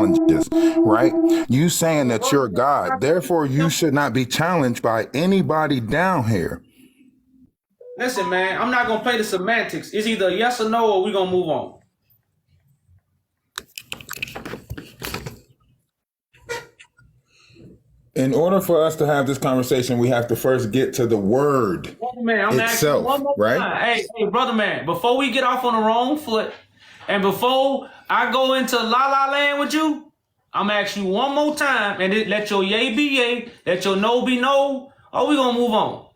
challenges, right? You saying that you're God, therefore you should not be challenged by anybody down here. Listen, man, I'm not gonna play the semantics. It's either yes or no, or we're gonna move on. In order for us to have this conversation, we have to first get to the word Man, I'm itself, one more right? Time. Hey, brother man, before we get off on the wrong foot, and before I go into la land with you, I'm gonna ask you one more time, and let your yay be yay, let your no be no, or we gonna move on.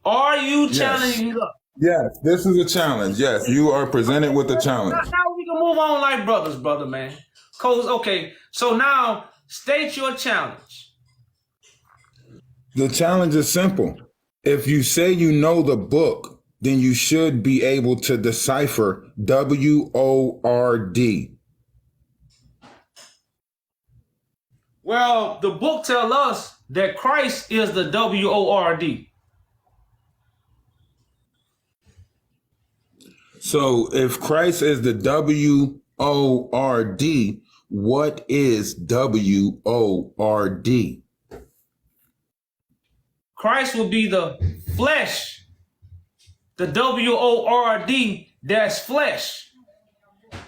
Are you challenging us? Yes, this is a challenge. Yes, you are presented with a challenge. Now we can move on like brothers, brother man. Okay, so now state your challenge. The challenge is simple. If you say you know the book, then you should be able to decipher W-O-R-D. Well, the book tells us that Christ is the W-O-R-D. So if Christ is the W-O-R-D, what is W-O-R-D? Christ will be the flesh, the W-O-R-D, that's flesh.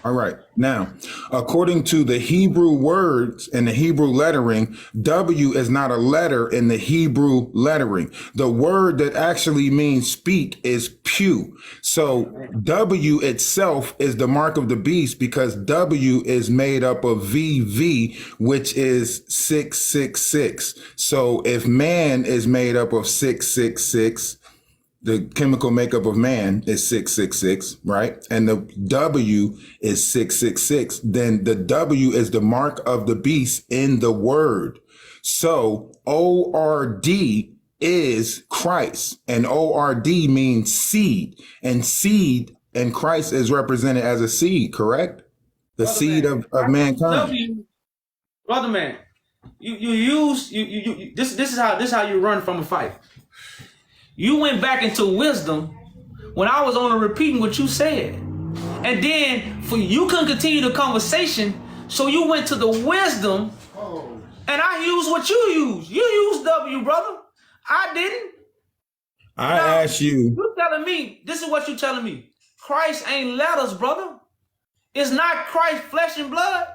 All right. Now, according to the Hebrew words and the Hebrew lettering, W is not a letter in the Hebrew lettering. The word that actually means speak is pew. So W itself is the mark of the beast because W is made up of VV, which is 666. So if man is made up of 666, the chemical makeup of man is 666, right? And the W is 666. Then the W is the mark of the beast in the word. So O-R-D is Christ, and O-R-D means seed, and Christ is represented as a seed, correct? The brother seed man, of mankind. Brother man, this is how you run from a fight. You went back into wisdom when I was only repeating what you said. And then you couldn't continue the conversation, so you went to the wisdom, and I used what you used. You used W, brother. I didn't. I asked you. You telling me, this is what you telling me. Christ ain't letters, brother. It's not Christ flesh and blood.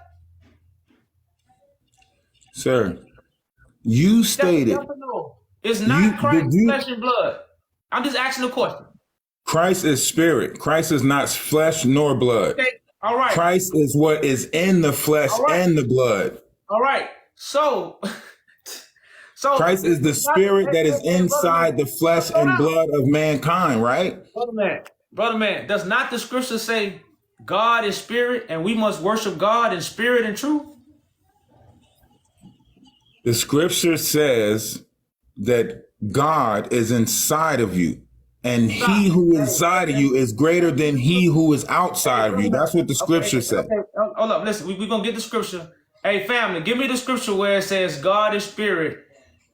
Sir, you stated. It's not Christ flesh and blood. I'm just asking a question. Christ is spirit. Christ is not flesh nor blood. Okay. All right. Christ is what is in the flesh and the blood. All right. So Christ is the spirit that is inside the flesh and blood of mankind, right? Brother man, does not the scripture say God is spirit and we must worship God in spirit and truth? The scripture says that God is inside of you, and he who is inside of you is greater than he who is outside of you. That's what the scripture says. Okay. Hold up, listen, we're going to get the scripture. Hey, family, give me the scripture where it says God is spirit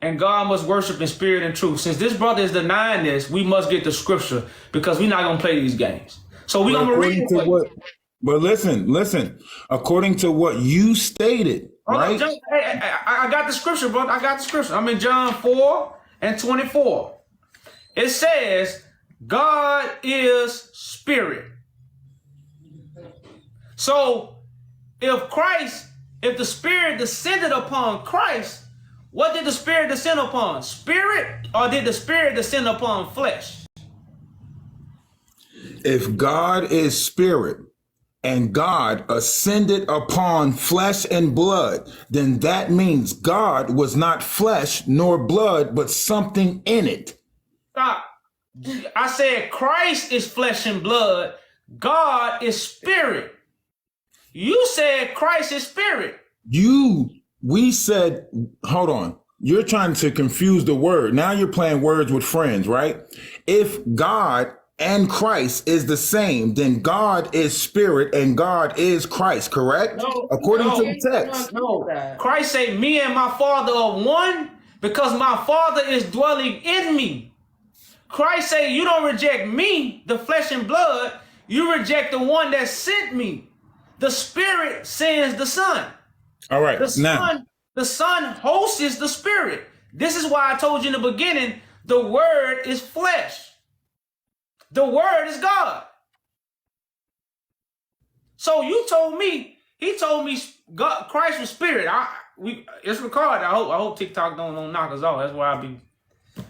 and God must worship in spirit and truth. Since this brother is denying this, we must get the scripture because we're not going to play these games. So we're going to read it. But listen, according to what you stated, right? I got the scripture, bro. I got the scripture. I'm in John 4:24. It says, God is spirit. So if the spirit descended upon Christ, what did the spirit descend upon? Spirit, or did the spirit descend upon flesh? If God is spirit, and God ascended upon flesh and blood, then that means God was not flesh nor blood, but something in it. Stop. I said Christ is flesh and blood. God is spirit. You said Christ is spirit. We said, hold on. You're trying to confuse the word. Now you're playing words with friends, right? If God and Christ is the same, then God is spirit and God is Christ, correct? No, according to the text. No. Christ said, me and my Father are one because my Father is dwelling in me. Christ said, you don't reject me, the flesh and blood. You reject the one that sent me. The Spirit sends the Son. All right. Now, The Son hosts the Spirit. This is why I told you in the beginning, the Word is flesh. The Word is God. So you told me, he told me God, Christ was Spirit. It's recorded. I hope TikTok don't knock us off. That's why I be.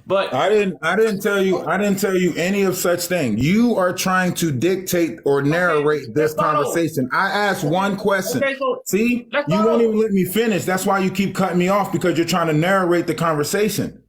But I didn't tell you any of such thing. You are trying to dictate or narrate this conversation. I asked one question. Okay, so See, you won't even let me finish. That's why you keep cutting me off, because you're trying to narrate the conversation.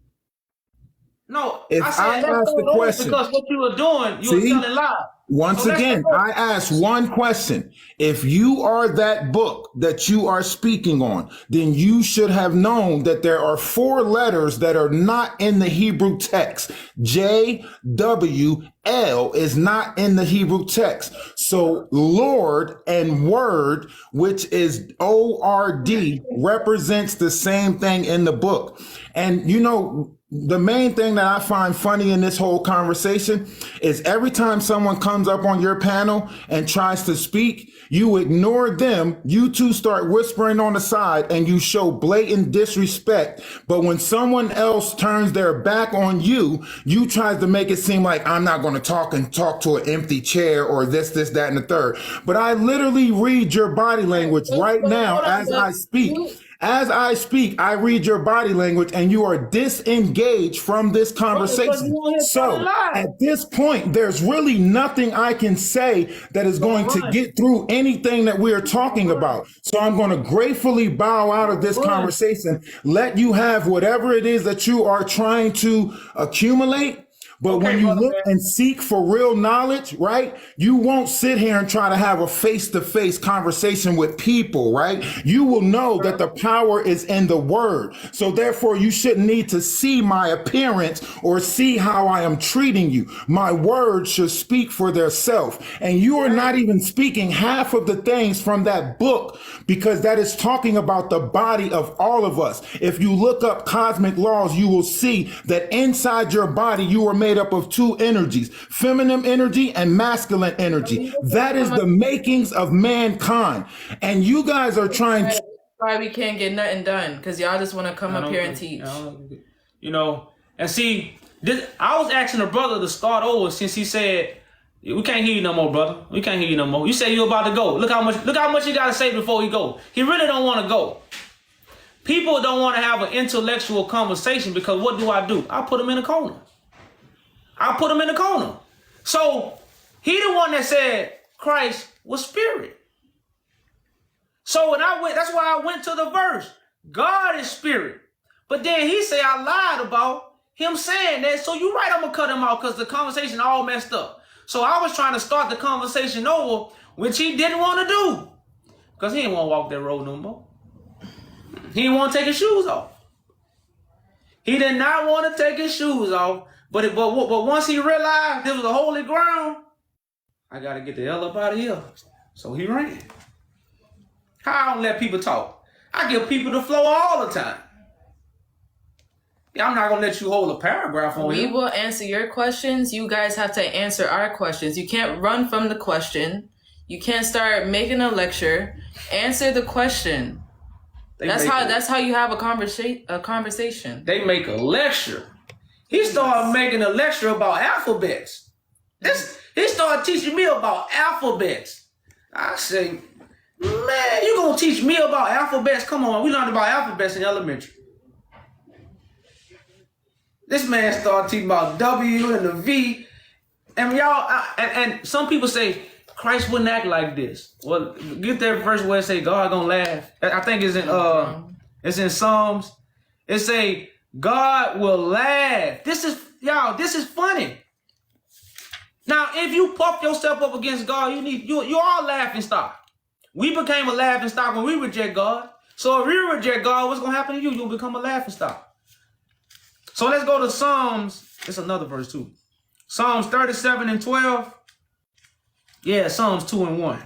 No, If I ask the question, because what you were doing, you were telling lies. Once again, I ask one question. If you are that book that you are speaking on, then you should have known that there are 4 letters that are not in the Hebrew text. J, W, L is not in the Hebrew text. So Lord and Word, which is O-R-D, represents the same thing in the book. And you know, the main thing that I find funny in this whole conversation is every time someone comes up on your panel and tries to speak, you ignore them. You two start whispering on the side and you show blatant disrespect. But when someone else turns their back on you, you try to make it seem like I'm not going to talk to an empty chair or this, that, and the third. But I literally read your body language right now as I speak. As I speak, I read your body language and you are disengaged from this conversation. So at this point, there's really nothing I can say that is going to get through anything that we are talking about. So I'm going to gratefully bow out of this conversation, let you have whatever it is that you are trying to accumulate. But when you look and seek for real knowledge, right, you won't sit here and try to have a face-to-face conversation with people, right? You will know that the power is in the word. So therefore, you shouldn't need to see my appearance or see how I am treating you. My words should speak for themselves. And you are not even speaking half of the things from that book, because that is talking about the body of all of us. If you look up cosmic laws, you will see that inside your body, you are made up of 2 energies, feminine energy and masculine energy. That is the makings of mankind. And you guys are trying to... Why we can't get nothing done, because y'all just want to come up here and teach. You know, and see, I was asking the brother to start over, since he said, we can't hear you no more, brother. We can't hear you no more. You say you're about to go. Look how much you got to say before he go. He really don't want to go. People don't want to have an intellectual conversation, because what do? I put them in a corner. So he the one that said Christ was spirit. So when that's why I went to the verse. God is spirit. But then he said I lied about him saying that. So you're right, I'm going to cut him out, because the conversation all messed up. So I was trying to start the conversation over, which he didn't want to do, because he didn't want to walk that road no more. He didn't want to take his shoes off. He did not want to take his shoes off. But once he realized this was a holy ground, I got to get the hell up out of here. So he ran. I don't let people talk. I give people the flow all the time. Yeah, I'm not going to let you hold a paragraph on We him. will answer your questions. You guys have to answer our questions. You can't run from the question. You can't start making a lecture. Answer the question. That's how you have a conversation. They make a lecture. He started making a lecture about alphabets. He started teaching me about alphabets. I say, man, you gonna teach me about alphabets? Come on, we learned about alphabets in elementary. This man started teaching about W and the V. And y'all, and some people say, Christ wouldn't act like this. Well, get that verse where it say God gonna laugh. I think it's in Psalms. It say God will laugh. This is funny. Now, if you puff yourself up against God, you are a laughing stock. We became a laughing stock when we reject God. So if you reject God, what's gonna happen to you? You'll become a laughing stock. So let's go to Psalms. It's another verse too. Psalms 37 and 12. Yeah, Psalms 2 and 1.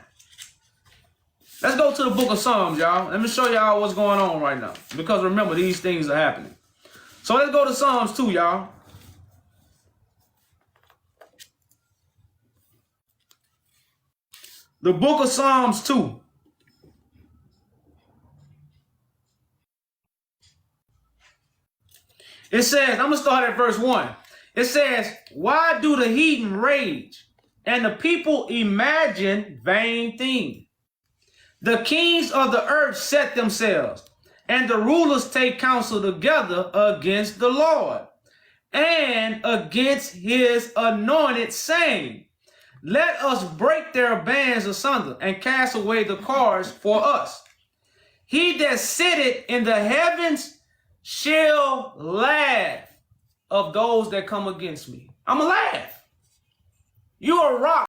Let's go to the book of Psalms, y'all. Let me show y'all what's going on right now. Because remember, these things are happening. So let's go to Psalms 2, y'all. The book of Psalms 2. It says, I'm going to start at verse 1. It says, why do the heathen rage and the people imagine vain things? The kings of the earth set themselves, and the rulers take counsel together against the Lord and against his anointed, saying, let us break their bands asunder and cast away the cords for us. He that sitteth in the heavens shall laugh of those that come against me. I'm going to laugh. You are a rock.